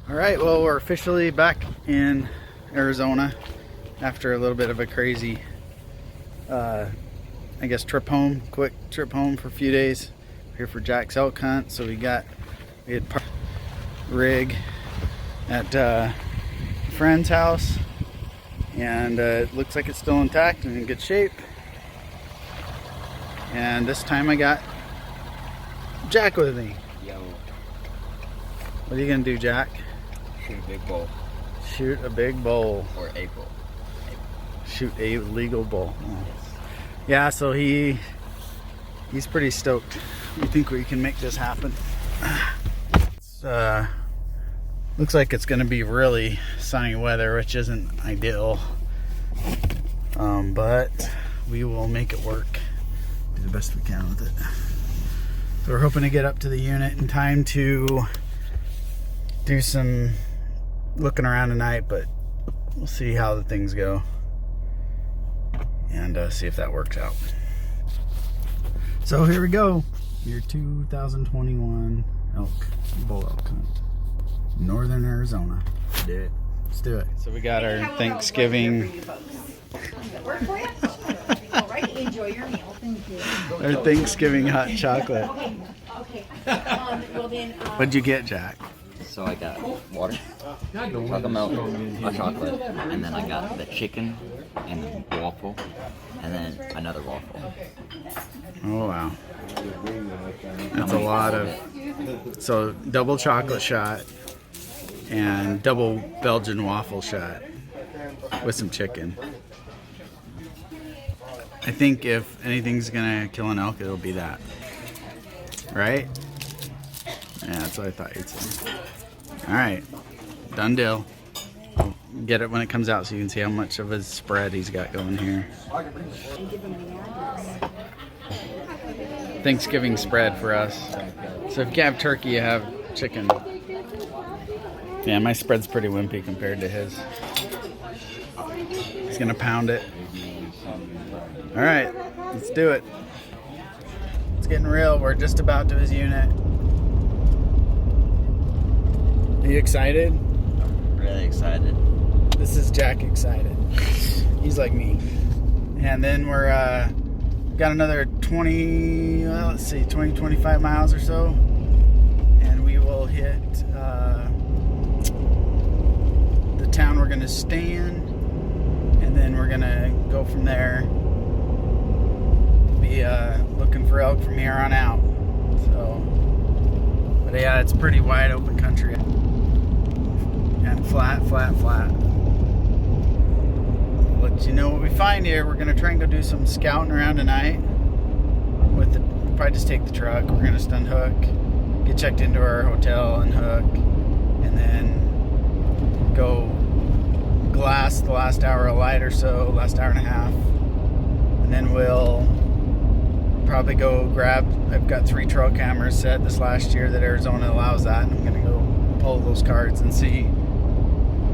All right, well, we're officially back in Arizona after a little bit of a crazy, I guess, quick trip home for a few days. We're here for Jack's elk hunt, so we had rig at a friend's house, and it looks like it's still intact and in good shape. And this time I got Jack with me. Yo. What are you gonna do, Jack? Shoot a big bull. Shoot a big bull. Or a bull. Shoot a legal bull. Oh. Yeah, so he's pretty stoked. We think we can make this happen. Looks like it's gonna be really sunny weather, which isn't ideal. But we will make it work. Do the best we can with it. So we're hoping to get up to the unit in time to do some looking around tonight, but we'll see how the things go and see if that works out. So here we go. Your 2021 bull elk hunt. Northern Arizona. Do it. Let's do it. So we got our Thanksgiving. Work for you? All right, enjoy your meal. Thank you. Our Thanksgiving hot chocolate. Okay. Well then. What'd you get, Jack? So I got water, chocolate milk, hot chocolate, and then I got the chicken and the waffle, and then another waffle. Oh wow. That's a lot of. So double chocolate shot and double Belgian waffle shot with some chicken. I think if anything's gonna kill an elk, it'll be that. Right? Yeah, that's what I thought you'd say. Alright, done deal. I'll get it when it comes out so you can see how much of his spread he's got going here. Thanksgiving spread for us. So if you have turkey, you have chicken. Yeah, my spread's pretty wimpy compared to his. He's gonna pound it. Alright, let's do it. It's getting real. We're just about to his unit. Are you excited? I'm really excited. This is Jack excited. He's like me. And then we're got another 25 miles or so, and we will hit the town we're gonna stay in, and then we're gonna go from there. Be looking for elk from here on out. So, but yeah, it's pretty wide open country and flat. I'll let you know what we find here. We're gonna try and go do some scouting around tonight. We'll probably just take the truck. We're gonna stun hook, get checked into our hotel and hook, and then go glass the last hour of light or so, last hour and a half, and then we'll probably go grab. I've got 3 trail cameras set this last year that Arizona allows that, and I'm gonna go pull those cards and see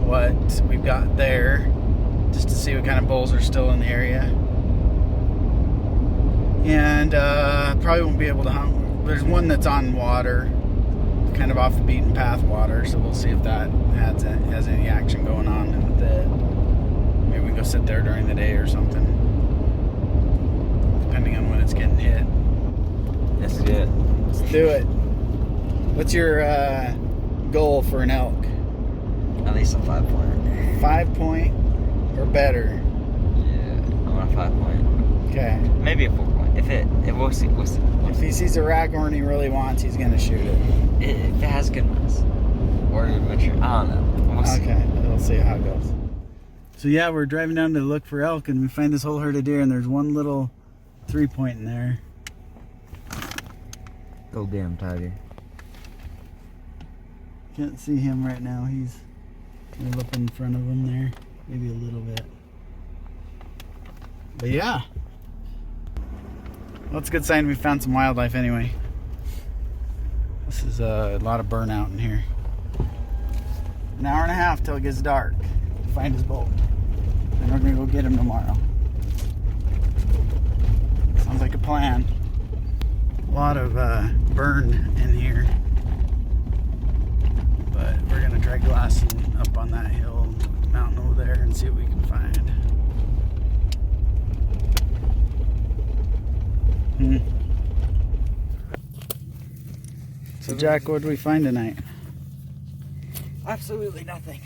what we've got there, just to see what kind of bulls are still in the area. And probably won't be able to hunt. There's one that's on water, kind of off the beaten path water, so we'll see if that has any action going on with it. Maybe we can go sit there during the day or something, depending on when it's getting hit. Let's do it. Let's do it. What's your goal for an elk? At least a 5-pointer. 5-point or better? Yeah, I want a 5-point. Okay. Maybe a 4-point. If we'll see. If he sees a raghorn he really wants, he's gonna shoot it. If it has good ones. Or mature. I don't know. We'll see. Okay, we'll see how it goes. So yeah, we're driving down to look for elk, and we find this whole herd of deer, and there's one little 3-point in there. Go damn tiger. Can't see him right now. He's kind of up in front of him there, maybe a little bit. But yeah, well, it's a good sign we found some wildlife anyway. This is a lot of burnout in here. An hour and a half till it gets dark to find his bull. Then we're gonna go get him tomorrow. Sounds like a plan. A lot of burn in here, but We're gonna try glassing up on that hill mountain over there and see what we can find. So Jack, what did we find tonight? Absolutely nothing.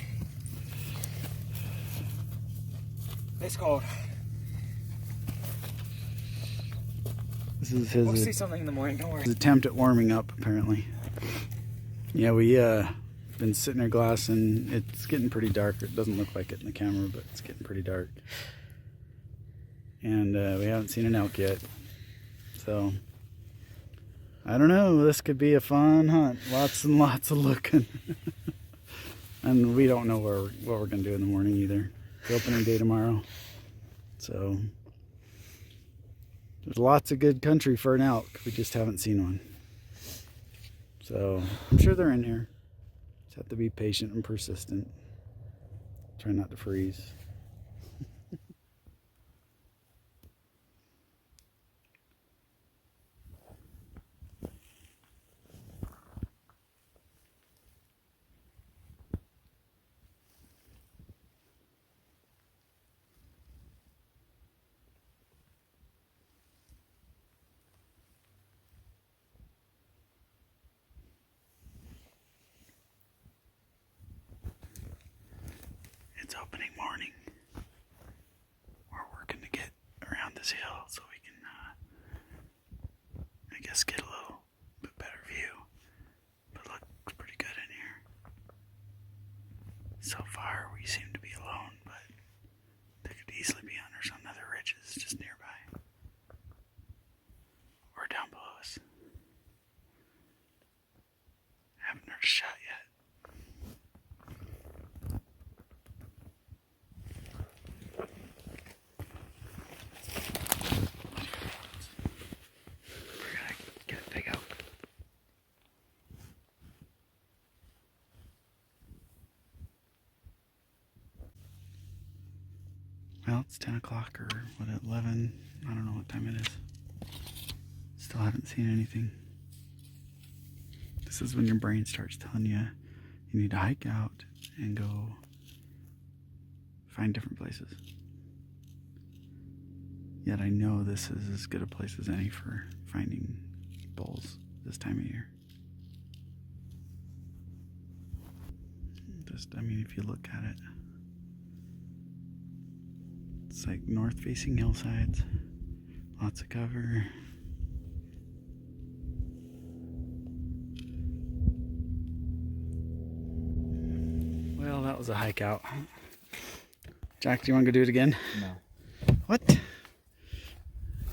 It's cold. This is We'll see his something in the morning, don't worry. attempt at warming up, apparently. Yeah, we been sitting there glassing. It's getting pretty dark. It doesn't look like it in the camera, but it's getting pretty dark. And we haven't seen an elk yet. So, I don't know. This could be a fun hunt. Lots and lots of looking. And we don't know what we're going to do in the morning either. It's opening day tomorrow. So, there's lots of good country for an elk. We just haven't seen one. So, I'm sure they're in here. Just have to be patient and persistent. Try not to freeze. It's opening morning. We're working to get around this hill so we can, I guess, get a little bit better view. But looks pretty good in here. So far, we seem to be alone, but they could easily be under some other ridges just nearby. Or down below us. Haven't heard a shot yet. Well, it's 10 o'clock or what, 11? I don't know what time it is. Still haven't seen anything. This is when your brain starts telling you you need to hike out and go find different places. Yet I know this is as good a place as any for finding bulls this time of year. Just, I mean, if you look at it, it's like north-facing hillsides, lots of cover. Well, that was a hike out. Jack, do you want to go do it again? No. What?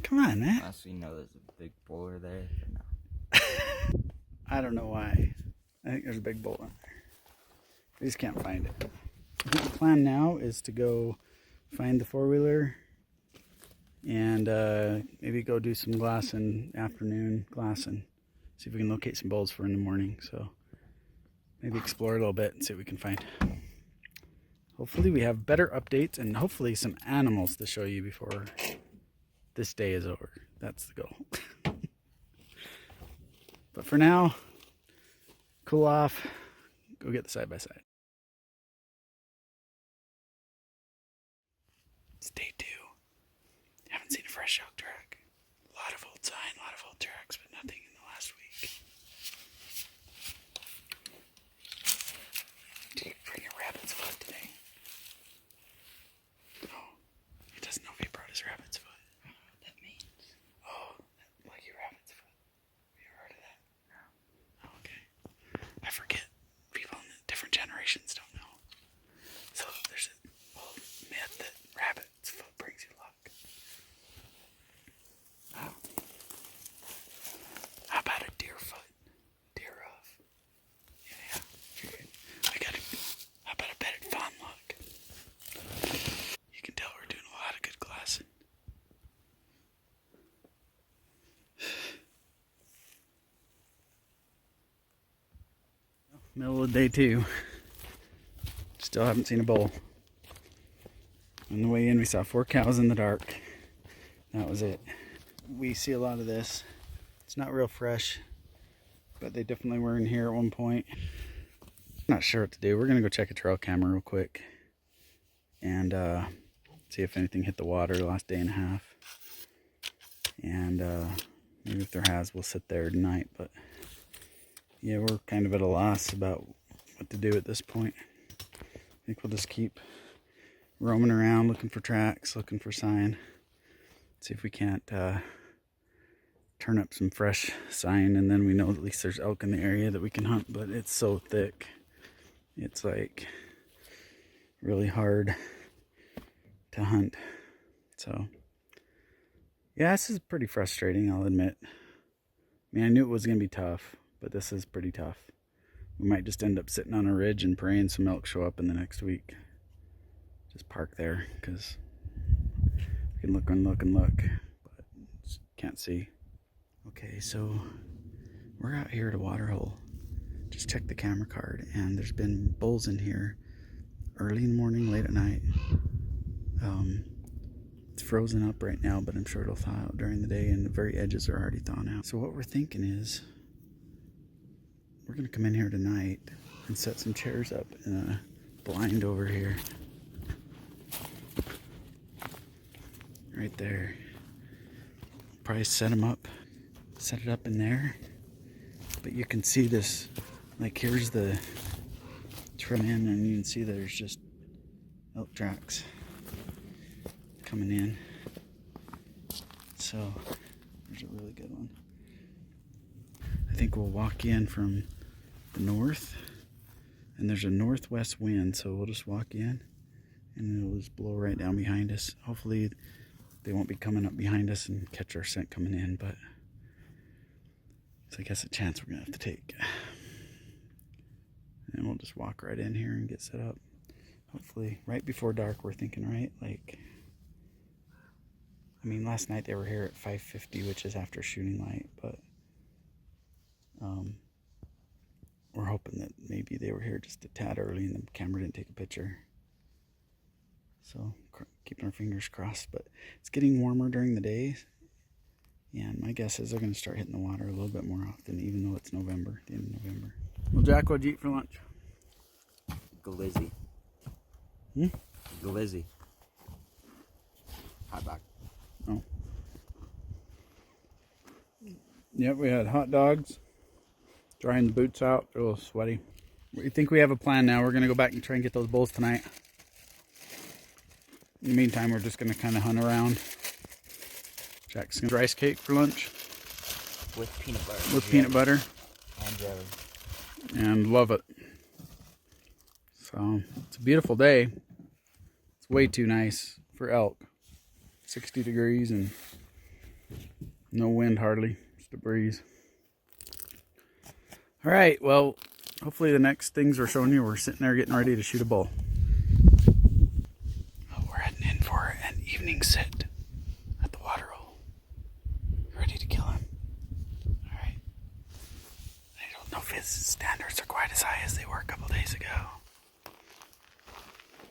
Come on, man. Unless we know there's a big boulder there. No. I don't know why. I think there's a big boulder there. We just can't find it. I think the plan now is to go find the four-wheeler and maybe go do some afternoon glassing. See if we can locate some bulls for in the morning. So maybe explore a little bit and see what we can find. Hopefully we have better updates and hopefully some animals to show you before this day is over. That's the goal. But for now, cool off, go get the side-by-side. It's day 2. Haven't seen a fresh elk track. A lot of old sign, a lot of old tracks, but nothing in the last week. Did you bring your rabbit's foot today? Oh, he doesn't know if he brought his rabbit's foot. I don't know what that means. Oh, like your rabbit's foot. Have you ever heard of that? No. Oh, okay. I forget. People in the different generations don't know. So there's an old myth that rabbit's foot brings you luck. Oh. How about a deer foot? Deer hoof. Yeah. How about a bedded fawn luck? You can tell we're doing a lot of good glassing. Middle of day 2. Still haven't seen a bull. On the way in, we saw 4 cows in the dark. That was it. We see a lot of this. It's not real fresh, but they definitely were in here at one point. Not sure what to do. We're gonna go check a trail camera real quick and see if anything hit the water the last day and a half. And maybe if there has, we'll sit there tonight. But yeah, we're kind of at a loss about what to do at this point. I think we'll just keep roaming around, looking for tracks, looking for sign. See if we can't turn up some fresh sign, and then we know at least there's elk in the area that we can hunt. But it's so thick, it's like really hard to hunt. So yeah, this is pretty frustrating, I'll admit. I mean, I knew it was gonna be tough, but this is pretty tough. We might just end up sitting on a ridge and praying some elk show up in the next week. Just park there, because we can look and look and look, but just can't see. Okay, so we're out here at a water hole. Just checked the camera card, and there's been bulls in here early in the morning, late at night. It's frozen up right now, but I'm sure it'll thaw out during the day, and the very edges are already thawing out. So what we're thinking is we're gonna come in here tonight and set some chairs up in a blind over here. Right there. Probably set it up in there. But you can see this, like here's the trim in, and you can see there's just elk tracks coming in. So there's a really good one. I think we'll walk in from the north, and there's a northwest wind, so we'll just walk in and it'll just blow right down behind us. Hopefully they won't be coming up behind us and catch our scent coming in, but it's, I guess, a chance we're gonna have to take. And we'll just walk right in here and get set up. Hopefully right before dark, we're thinking, right? Like, I mean, last night they were here at 5:50, which is after shooting light, but we're hoping that maybe they were here just a tad early and the camera didn't take a picture. So keeping our fingers crossed, but it's getting warmer during the day, and my guess is they're going to start hitting the water a little bit more often, even though it's November, the end of November. Well, Jack, what'd you eat for lunch? Glizzy. Glizzy. Hot dog. Oh. Yep, we had hot dogs. Drying the boots out. They're a little sweaty. We think we have a plan now. We're going to go back and try and get those bulls tonight. In the meantime, we're just going to kind of hunt around. Jack's going to rice cake for lunch. With peanut butter. With peanut butter. And jelly. And love it. So, it's a beautiful day. It's way too nice for elk. 60 degrees and no wind hardly. Just a breeze. All right, well, hopefully the next things we're showing you, we're sitting there getting ready to shoot a bull. Oh, we're heading in for an evening sit at the water hole. Ready to kill him. All right. I don't know if his standards are quite as high as they were a couple days ago.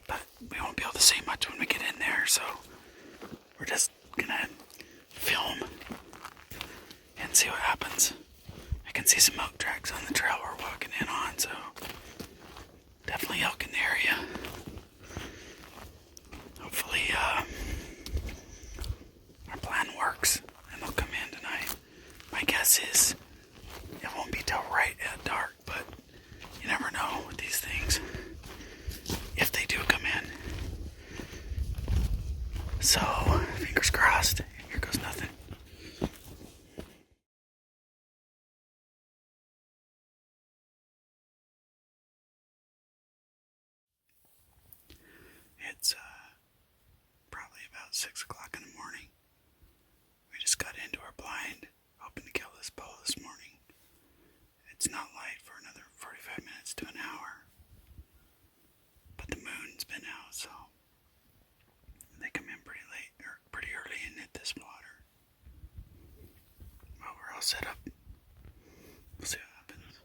But we won't be able to say much when we get in there, so we're just gonna film and see what happens. I can see some elk tracks on the trail we're walking in on, so definitely elk in the area. Hopefully our plan works and they'll come in tonight. My guess is it won't be till right at dark, but you never know with these things if they do come in. So fingers crossed. Here goes nothing. It's probably about 6 o'clock in the morning. We just got into our blind, hoping to kill this bull this morning. It's not light for another 45 minutes to an hour. But the moon's been out, so they come in pretty late, or pretty early and hit this water. Well, we're all set up. We'll see what happens.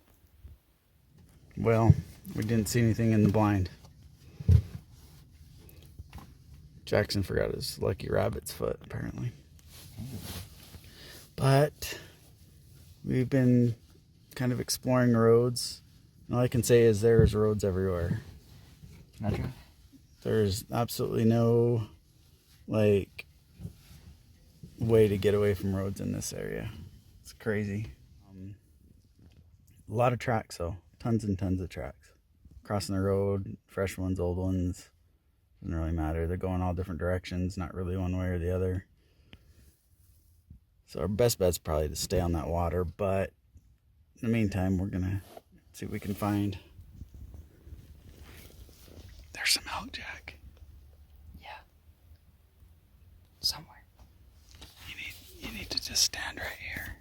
Well, we didn't see anything in the blind. Jackson forgot his lucky rabbit's foot, apparently. But we've been kind of exploring roads All I can say is there's roads everywhere. That's right. There's absolutely no, like, way to get away from roads in this area. It's crazy. A lot of tracks, though. Tons and tons of tracks. Crossing the road, fresh ones, old ones. Doesn't really matter. They're going all different directions, not really one way or the other. So our best bet's probably to stay on that water, but in the meantime, we're gonna see what we can find. There's some elk, Jack. Yeah. Somewhere. You need to just stand right here.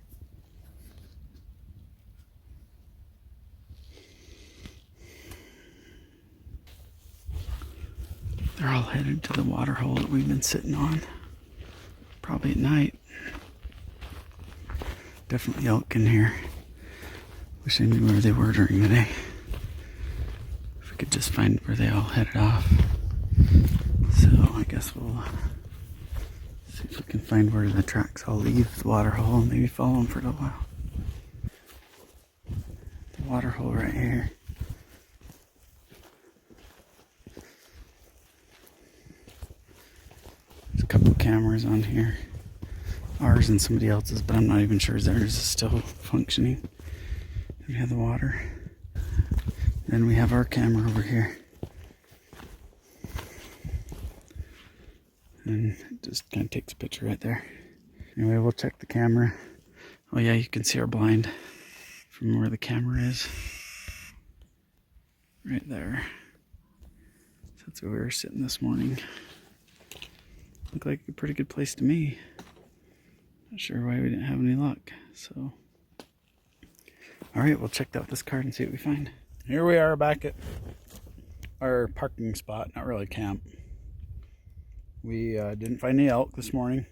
They're all headed to the water hole that we've been sitting on. Probably at night. Definitely elk in here. Wish I knew where they were during the day. If we could just find where they all headed off. So I guess we'll see if we can find where the tracks all leave the water hole and maybe follow them for a little while. The water hole right here. There's a couple of cameras on here. Ours and somebody else's, but I'm not even sure theirs is still functioning. We have the water. Then we have our camera over here. And it just kind of takes a picture right there. Anyway, we'll check the camera. Oh yeah, you can see our blind from where the camera is. Right there. So that's where we were sitting this morning. Looked like a pretty good place to me. Not sure why we didn't have any luck. So, all right, we'll check out this card and see what we find. Here we are back at our parking spot, not really camp. We didn't find any elk this morning.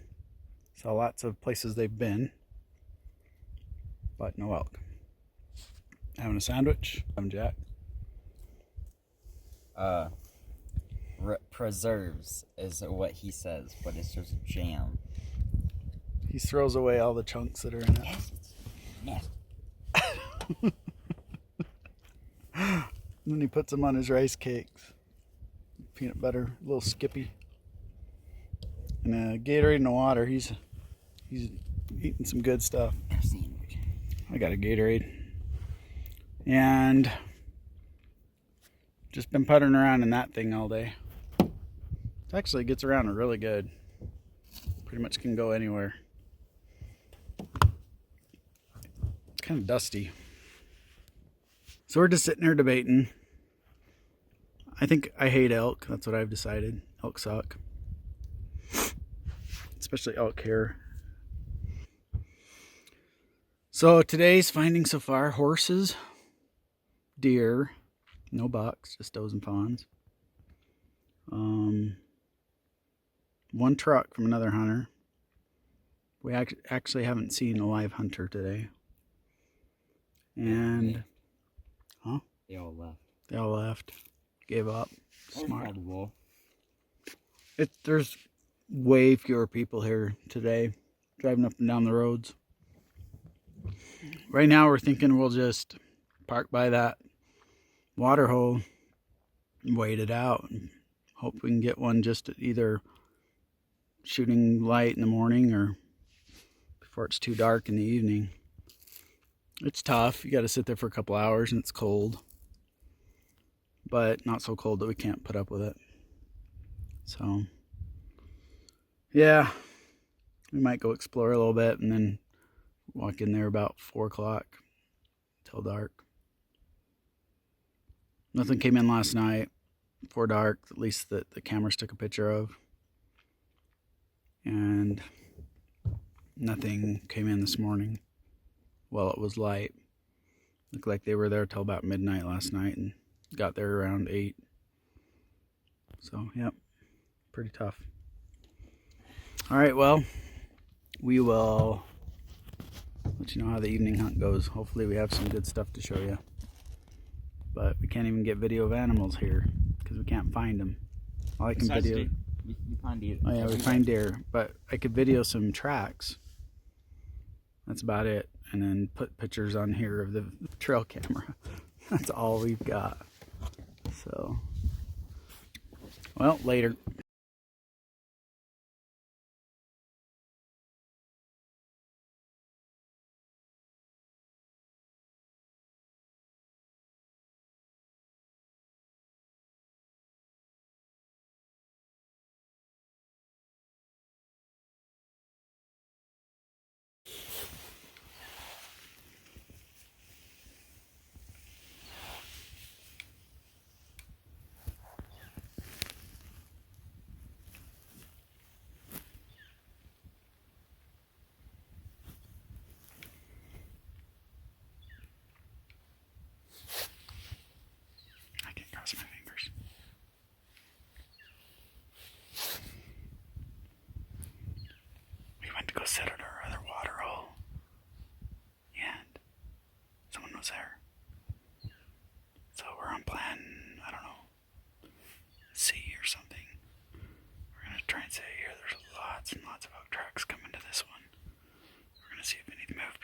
Saw lots of places they've been, but no elk. Having a sandwich. I'm Jack. Preserves is what he says, but it's just jam. He throws away all the chunks that are in it. Yes, it's nasty. And then he puts them on his rice cakes. Peanut butter, a little Skippy. And Gatorade in the water. He's eating some good stuff. I got a Gatorade. And just been puttering around in that thing all day. It actually gets around really good. Pretty much can go anywhere. It's kind of dusty. So we're just sitting here debating. I think I hate elk. That's what I've decided. Elk suck. Especially elk here. So today's finding so far: horses, deer, no bucks, just does and fawns. One truck from another hunter. We actually haven't seen a live hunter today. And huh? They all left. They all left. Gave up. Smart. Wolf. There's way fewer people here today driving up and down the roads. Right now we're thinking we'll just park by that water hole and wait it out and hope we can get one just at either shooting light in the morning or before it's too dark in the evening. It's tough. You got to sit there for a couple hours and it's cold, but not so cold that we can't put up with it. So yeah, we might go explore a little bit and then walk in there about 4 o'clock till dark. Nothing came in last night before dark, at least that the cameras took a picture of. And nothing came in this morning while it was light. Looked like they were there till about midnight last night and got there around 8. So, yep, pretty tough. All right, well, we will let you know how the evening hunt goes. Hopefully we have some good stuff to show you. But we can't even get video of animals here because we can't find them. All I can video... You find deer. Oh yeah, we find deer, but I could video some tracks. That's about it. And then put pictures on here of the trail camera. That's all we've got. So, well, later. I can't cross my fingers. We went to go sit at our other water hole, and someone was there. So we're on plan, I don't know, C or something. We're gonna try and stay here. There's lots and lots of oak tracks coming to this one. We're gonna see if we need to move